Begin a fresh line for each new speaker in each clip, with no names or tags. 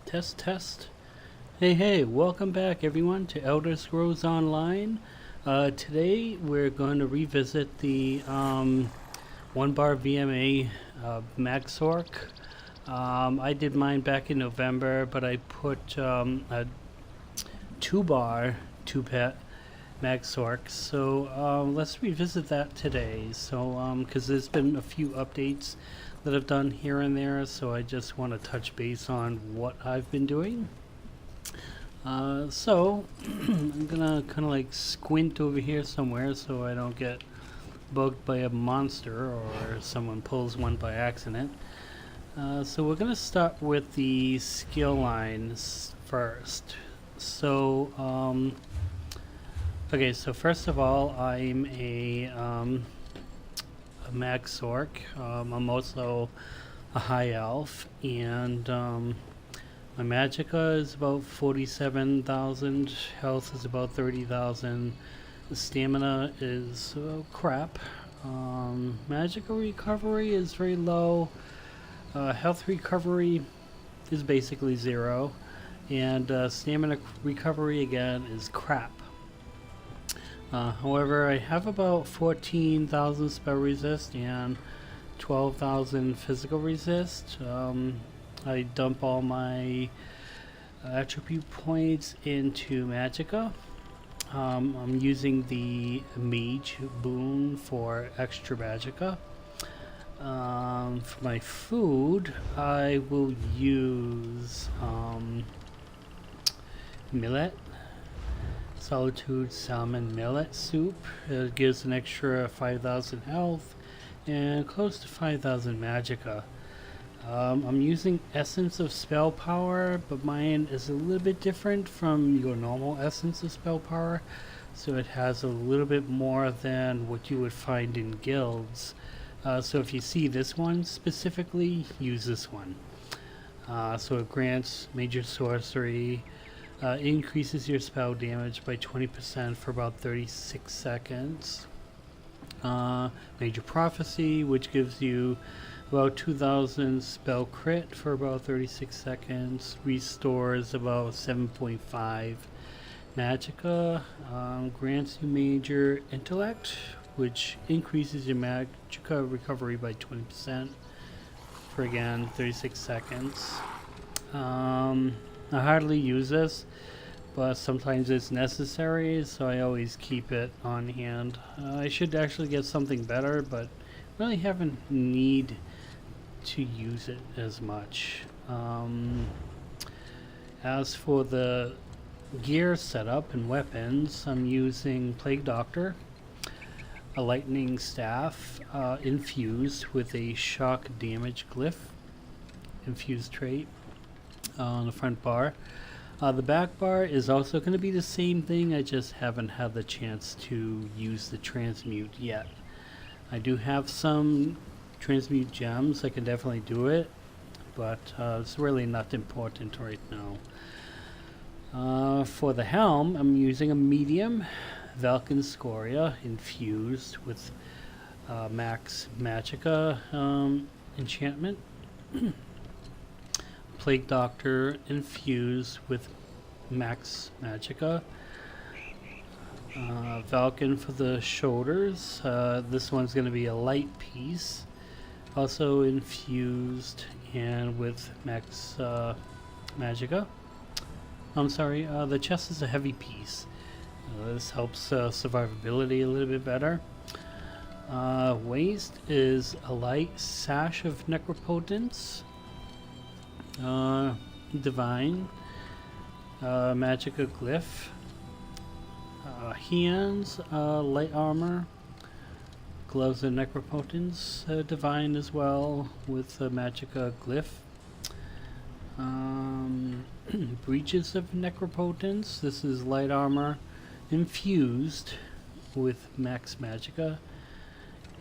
Test, test. Hey, welcome back everyone to Elder Scrolls Online. Today we're going to revisit the 1 bar VMA Mag Sorc. I did mine back in November, but I put a 2 bar 2-pet Mag Sorc. So let's revisit that today. So because there's been a few updates that I've done here and there, so I just want to touch base on what I've been doing. So I'm gonna kind of like squint over here somewhere so I don't get bugged by a monster or someone pulls one by accident. So we're gonna start with the skill lines first. So okay, so first of all, I'm a Mag Sorc. I'm also a high elf, and my magicka is about 47,000, health is about 30,000, the stamina is crap. Magicka recovery is very low, health recovery is basically 0, and stamina recovery again is crap. However, I have about 14,000 spell resist and 12,000 physical resist. I dump all my attribute points into magicka. I'm using the mage boon for extra magicka. For my food, I will use millet. Solitude salmon millet soup. It gives an extra 5,000 health and close to 5,000 magicka. I'm using essence of spell power, but mine is a little bit different from your normal essence of spell power, so it has a little bit more than what you would find in guilds. So if you see this one specifically, use this one. So it grants major sorcery, increases your spell damage by 20% for about 36 seconds. Major prophecy, which gives you about 2,000 spell crit for about 36 seconds. Restores about 7.5 magicka. Grants you major intellect, which increases your magicka recovery by 20% for again 36 seconds. I hardly use this, but sometimes it's necessary, so I always keep it on hand. I should actually get something better, but really haven't need to use it as much. As for the gear setup and weapons, I'm using Plague Doctor, a lightning staff infused with a shock damage glyph infused trait on the front bar. The back bar is also going to be the same thing, I just haven't had the chance to use the transmute yet. I do have some transmute gems, I can definitely do it, but it's really not important right now. For the helm, I'm using a medium Valken Scoria infused with max magicka enchantment. Plague Doctor infused with max magicka. Valken for the shoulders. This one's going to be a light piece, also infused and with max magicka. I'm sorry, the chest is a heavy piece. This helps survivability a little bit better. Waist is a light sash of necropotence. Divine magicka glyph. Hands, light armor. Gloves of necropotence, divine as well with magicka glyph. Breaches of necropotence. This is light armor infused with max magicka.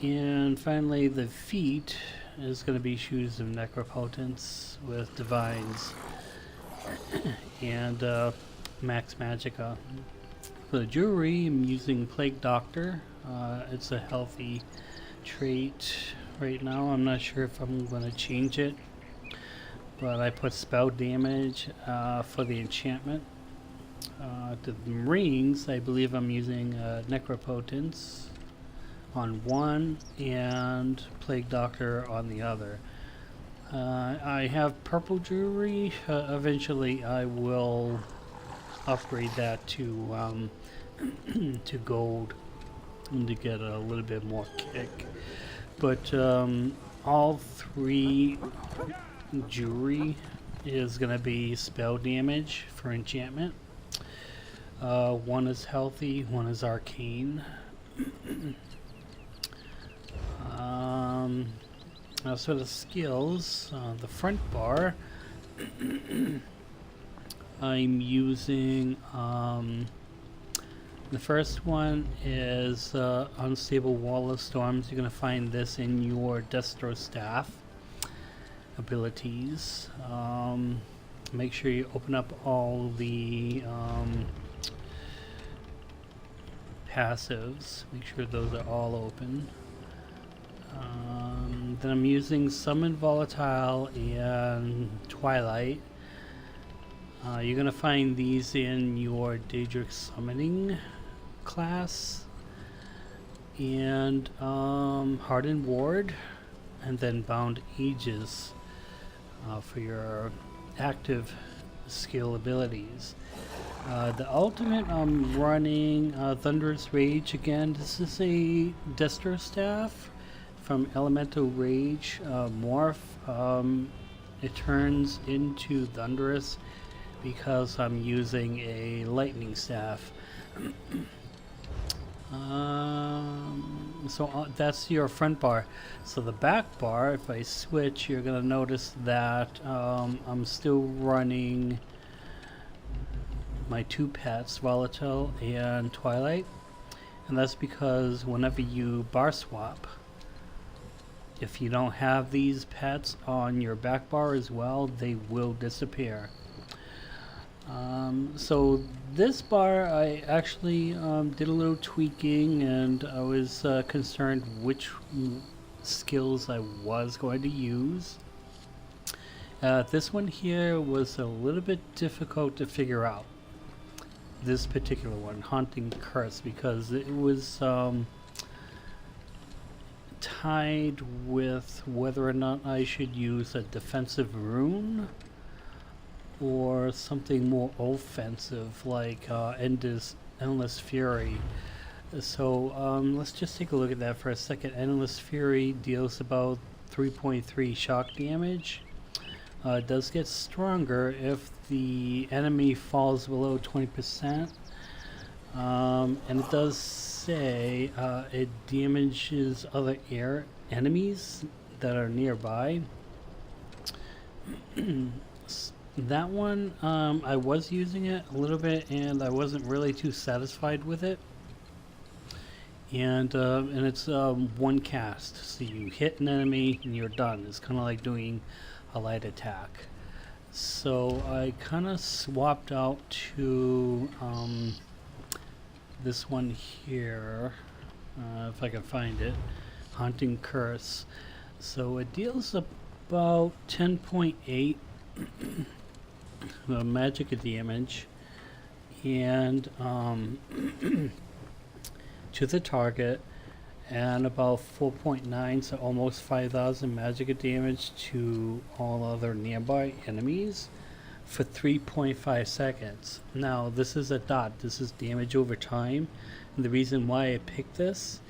And finally, the feet is going to be shoes of necropotence with divines and max magicka. For the jewelry, I'm using Plague Doctor. It's a healthy trait right now. I'm not sure if I'm going to change it. but I put spell damage for the enchantment. The Marines, I believe I'm using Necropotence on one and Plague Doctor on the other. I have purple jewelry. Eventually I will upgrade that to to gold and to get a little bit more kick. But all three jewelry is going to be spell damage for enchantment. One is healthy, one is arcane. As for the skills, the front bar, I'm using the first one is Unstable Wall of Storms. You're going to find this in your Destro Staff abilities. Make sure you open up all the passives. Make sure those are all open. Then I'm using Summon Volatile and Twilight. You're going to find these in your Daedric Summoning class. And Hardened Ward. And then Bound Aegis for your active skill abilities. The ultimate, I'm running Thunderous Rage again. This is a Destro Staff from Elemental Rage Morph. It turns into Thunderous because I'm using a Lightning Staff. So that's your front bar. So the back bar, if I switch, you're going to notice that I'm still running my two pets, Volatile and Twilight. And that's because whenever you bar swap, if you don't have these pets on your back bar as well, they will disappear. So this bar I actually did a little tweaking, and I was concerned which skills I was going to use. This one here was a little bit difficult to figure out. This particular one, Haunting Curse, because it was tied with whether or not I should use a defensive rune or something more offensive like Endless Fury. So let's just take a look at that for a second. Endless Fury deals about 3.3 shock damage. It does get stronger if the enemy falls below 20%. And it does say it damages other air enemies that are nearby. That one, I was using it a little bit and I wasn't really too satisfied with it. And it's one cast, so you hit an enemy and you're done. It's kind of like doing a light attack. So I kind of swapped out to this one here, if I can find it, Haunting Curse. So it deals about 10.8 magic damage and to the target, and about 4.9, so almost 5,000 magic damage to all other nearby enemies for 3.5 seconds. Now this is a dot, this is damage over time, and the reason why I picked this,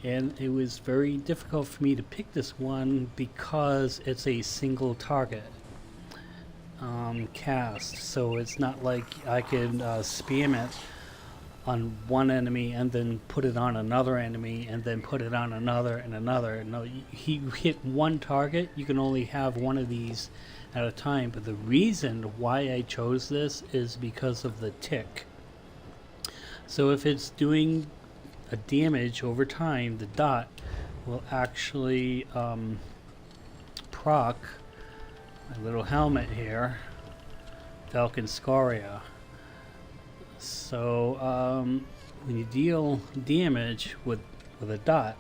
and it was very difficult for me to pick this one because it's a single target cast, so it's not like I can spam it on one enemy and then put it on another enemy and then put it on another and another. No, he hit one target, you can only have one of these at a time. But the reason why I chose this is because of the tick. So if it's doing a damage over time, the dot will actually proc my little helmet here, Falcon Scoria. So when you deal damage with a dot,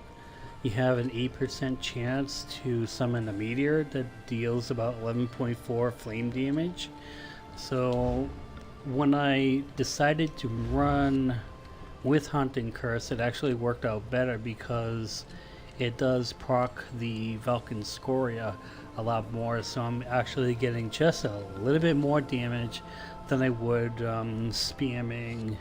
you have an 8% chance to summon a meteor that deals about 11.4 flame damage. So when I decided to run with Haunting Curse, it actually worked out better because it does proc the Vulcan Scoria a lot more, so I'm actually getting just a little bit more damage than I would spamming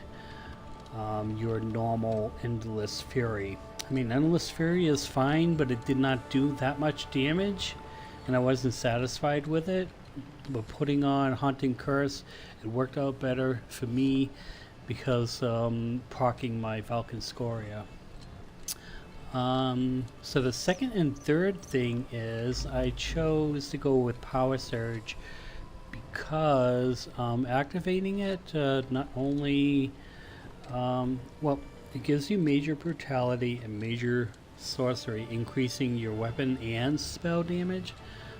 your normal Endless Fury. I mean, Endless Fury is fine, but it did not do that much damage, and I wasn't satisfied with it. But putting on Haunting Curse, it worked out better for me because proccing my Vulcan Scoria. So the second and third thing is I chose to go with Power Surge because activating it not only well, it gives you major brutality and major sorcery, increasing your weapon and spell damage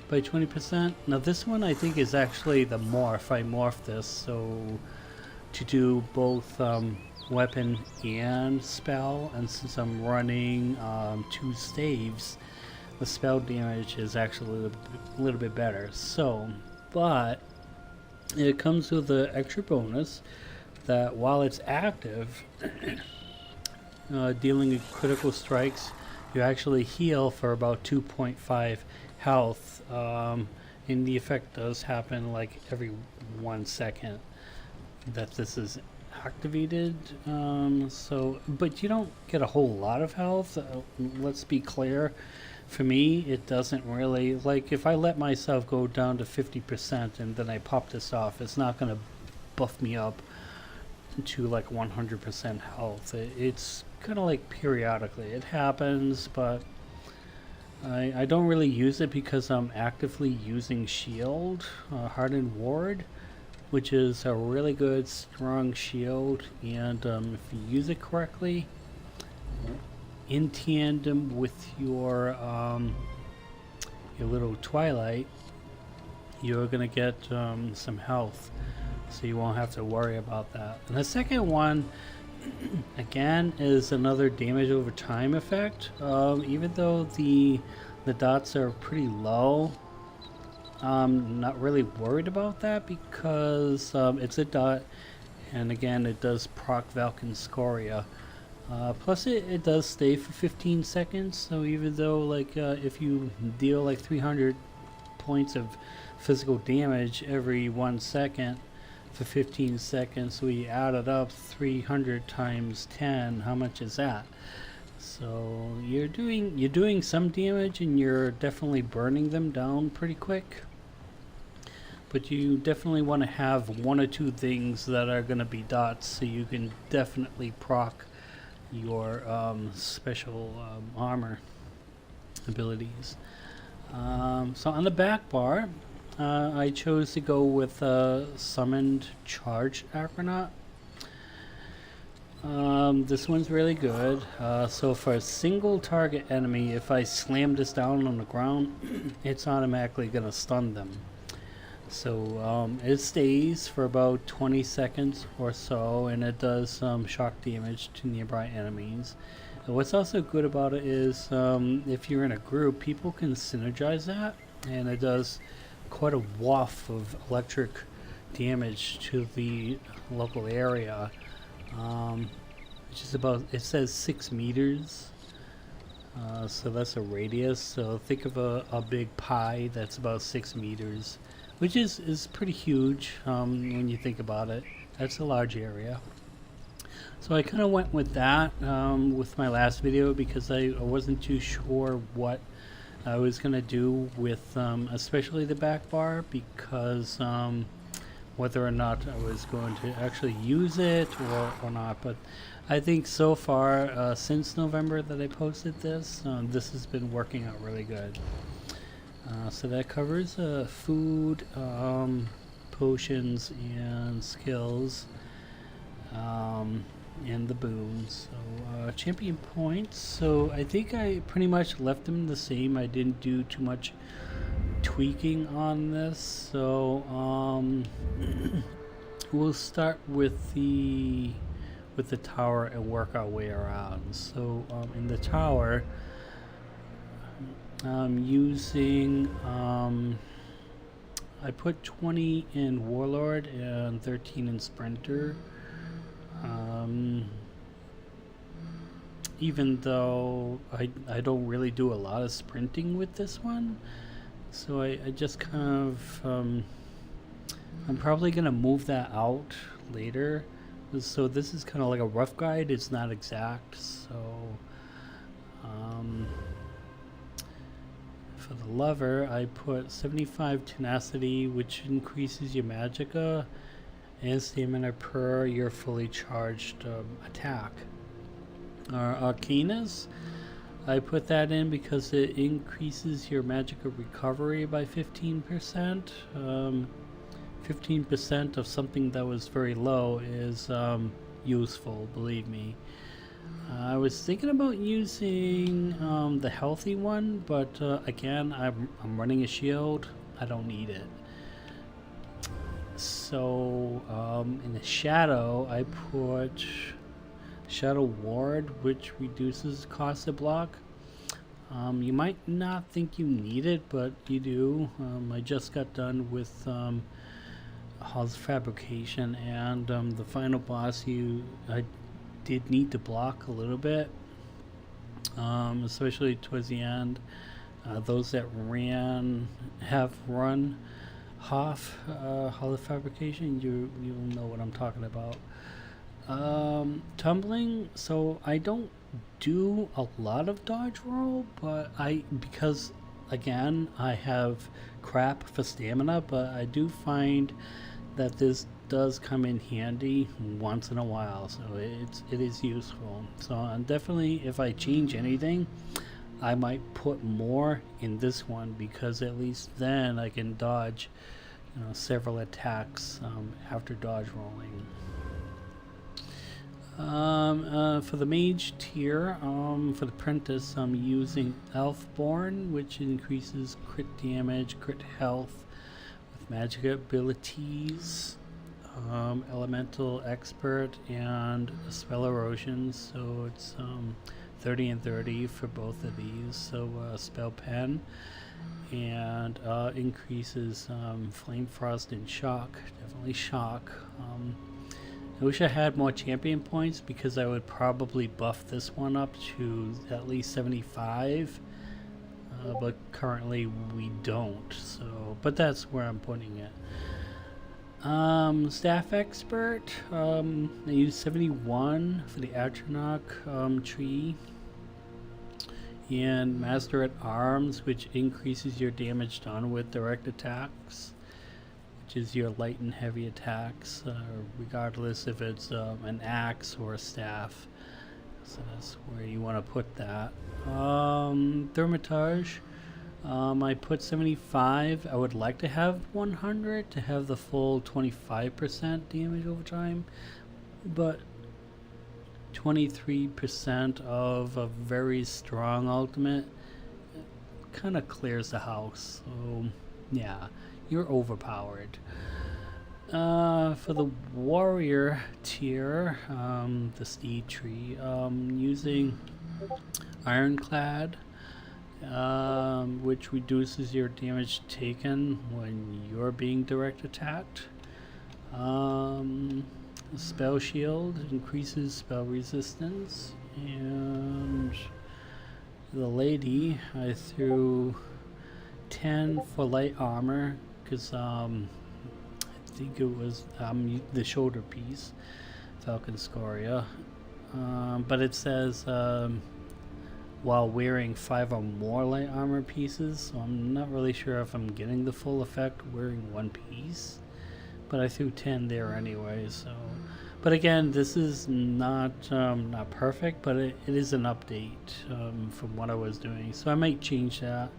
by 20%. Now this one I think is actually the morph. I morphed this so to do both weapon and spell, and since I'm running 2 staves, the spell damage is actually a little bit better. So, but it comes with the extra bonus that while it's active, dealing critical strikes, you actually heal for about 2.5 health, and the effect does happen like every 1 second that this is activated. So, but you don't get a whole lot of health. Let's be clear. For me, it doesn't really, like if I let myself go down to 50% and then I pop this off, it's not going to buff me up to like 100% health. It's kind of like periodically it happens, but I don't really use it because I'm actively using Shield, Hardened Ward, which is a really good strong shield, and if you use it correctly in tandem with your little Twilight, you're gonna get some health, so you won't have to worry about that. And the second one again is another damage over time effect. Even though the dots are pretty low, I'm not really worried about that because it's a dot, and again it does proc Vulcan Scoria. Plus it does stay for 15 seconds, so even though like if you deal like 300 points of physical damage every 1 second for 15 seconds, we added up 300 times 10, how much is that? So you're doing some damage, and you're definitely burning them down pretty quick. But you definitely want to have 1 or 2 things that are going to be dots, so you can definitely proc your special armor abilities. So on the back bar, I chose to go with Summoned Charged Acronaut. This one's really good. So for a single target enemy, if I slam this down on the ground, it's automatically going to stun them. So it stays for about 20 seconds or so, and it does some shock damage to nearby enemies. And what's also good about it is if you're in a group, people can synergize that, and it does quite a waft of electric damage to the local area, which is about, it says 6 meters. So that's a radius. So think of a big pie that's about 6 meters. Which is pretty huge when you think about it. That's a large area. So I kind of went with that with my last video because I wasn't too sure what I was going to do with especially the back bar, because whether or not I was going to actually use it or not. But I think so far since November that I posted this, this has been working out really good. So that covers food, potions, and skills, and the boons. So champion points, so I think I pretty much left them the same. I didn't do too much tweaking on this, so we'll start with the tower and work our way around. So in the tower, I'm using, I put 20 in Warlord and 13 in Sprinter. Even though I don't really do a lot of sprinting with this one, so I just kind of, I'm probably going to move that out later. So this is kind of like a rough guide, it's not exact, so for the lever I put 75 tenacity, which increases your magicka and stamina per your fully charged attack. Our arcanas, I put that in because it increases your magicka recovery by 15%. 15% of something that was very low is useful, believe me. I was thinking about using the healthy one, but again, I'm running a shield. I don't need it. So in the shadow, I put Shadow Ward, which reduces cost of block. You might not think you need it, but you do. I just got done with Hall's Fabrication, and the final boss, I did need to block a little bit, especially towards the end. Those that have run Hoth Hall of Fabrication, you'll know what I'm talking about. Tumbling, so I don't do a lot of dodge roll, but because again I have crap for stamina, but I do find that this does come in handy once in a while, so it is useful. So definitely, if I change anything, I might put more in this one, because at least then I can dodge, several attacks after dodge rolling. For the mage tier, for the apprentice, I'm using Elfborn, which increases crit damage, crit health with magic abilities, elemental expert, and spell erosion. So it's 30 and 30 for both of these. So spell pen, and increases flame frost and shock. Definitely shock. I wish I had more champion points, because I would probably buff this one up to at least 75, but currently we don't, so, but that's where I'm putting it. Staff expert, I use 71 for the Atronach tree, and Master at Arms, which increases your damage done with direct attacks, which is your light and heavy attacks, regardless if it's an axe or a staff. So that's where you want to put that. Thermitage, I put 75. I would like to have 100 to have the full 25% damage over time, but 23% of a very strong ultimate kind of clears the house. So yeah, you're overpowered. For the warrior tier, the steed tree, using Ironclad, which reduces your damage taken when you're being direct attacked. Spell shield increases spell resistance, and the lady, I threw 10 for light armor, because I think it was the shoulder piece, Falcon Scoria, but it says while wearing 5 or more light armor pieces, so I'm not really sure if I'm getting the full effect wearing one piece, but I threw 10 there anyway. So, but again, this is not perfect, but it is an update from what I was doing, so I might change that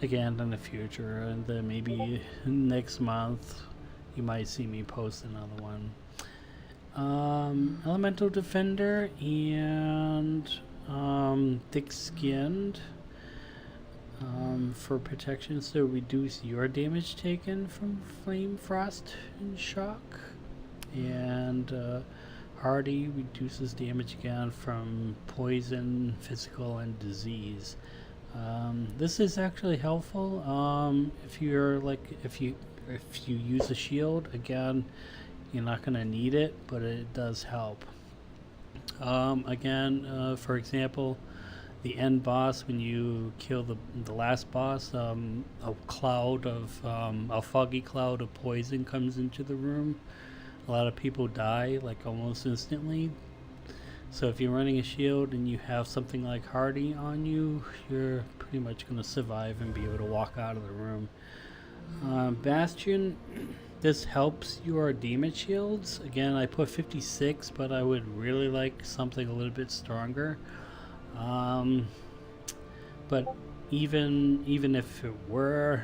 again in the future, and then maybe next month you might see me post another one. Elemental Defender and thick-skinned for protection, so reduce your damage taken from flame frost and shock, and hardy reduces damage again from poison, physical, and disease. This is actually helpful if you're if you use a shield. Again, you're not going to need it, but it does help. Again, for example, the end boss, when you kill the last boss, a cloud of a foggy cloud of poison comes into the room. A lot of people die like almost instantly. So if you're running a shield and you have something like Hardy on you, you're pretty much going to survive and be able to walk out of the room. Bastion, this helps your damage shields. Again, I put 56, but I would really like something a little bit stronger. But even if it were,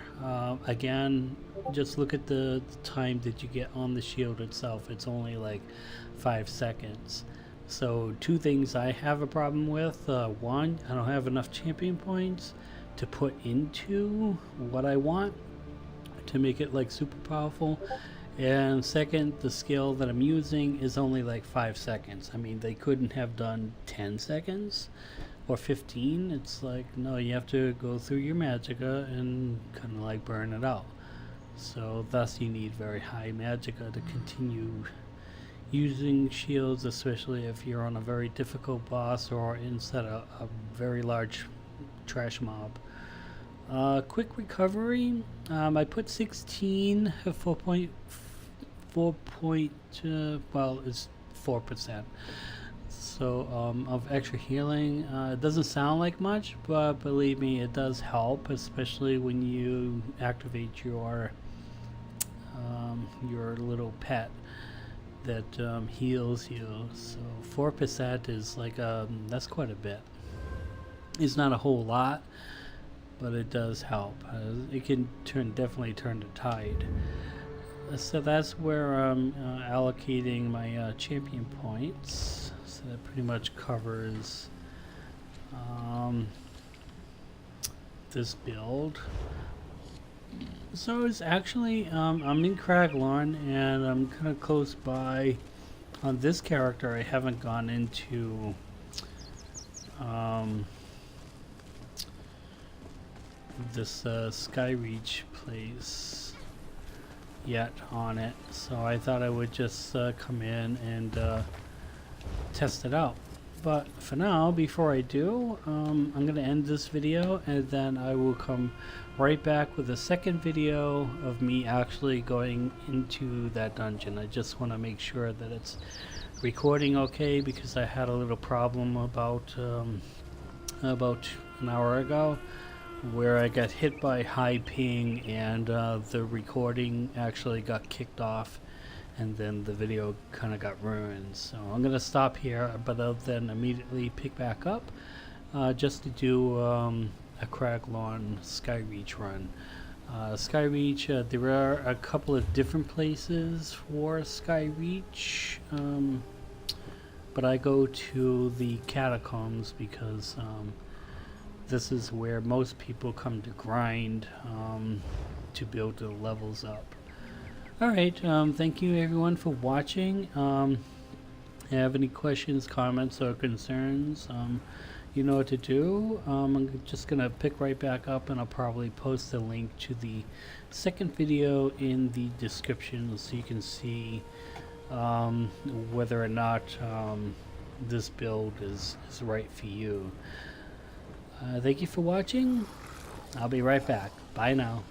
again, just look at the time that you get on the shield itself. It's only like 5 seconds. So two things I have a problem with. One, I don't have enough champion points to put into what I want to make it like super powerful. And second, the skill that I'm using is only like 5 seconds. I mean, they couldn't have done 10 seconds or 15. It's like, no, you have to go through your magicka and kind of like burn it out. So thus you need very high magicka to continue using shields, especially if you're on a very difficult boss or instead of a very large trash mob. Quick recovery, I put 16 at 4.4 well, it's 4%. So of extra healing. It doesn't sound like much, but believe me, it does help, especially when you activate your little pet that heals you. So 4% is like that's quite a bit. It's not a whole lot, but it does help. It can definitely turn the tide. So that's where I'm allocating my champion points. So that pretty much covers this build. So it's actually, I'm in Craglorn and I'm kind of close by. On this character, I haven't gone into this Skyreach place yet on it, so I thought I would just come in and test it out. But for now, before I do, I'm going to end this video and then I will come right back with a second video of me actually going into that dungeon. I just want to make sure that it's recording okay, because I had a little problem about an hour ago where I got hit by high ping and the recording actually got kicked off, and then the video kind of got ruined. So I'm gonna stop here, but I'll then immediately pick back up just to do a Craglorns Skyreach run. Skyreach, there are a couple of different places for Skyreach, but I go to the Catacombs because this is where most people come to grind to build the levels up. Alright, thank you everyone for watching. If you have any questions, comments, or concerns, you know what to do. I'm just going to pick right back up and I'll probably post a link to the second video in the description so you can see whether or not this build is right for you. Thank you for watching. I'll be right back. Bye now.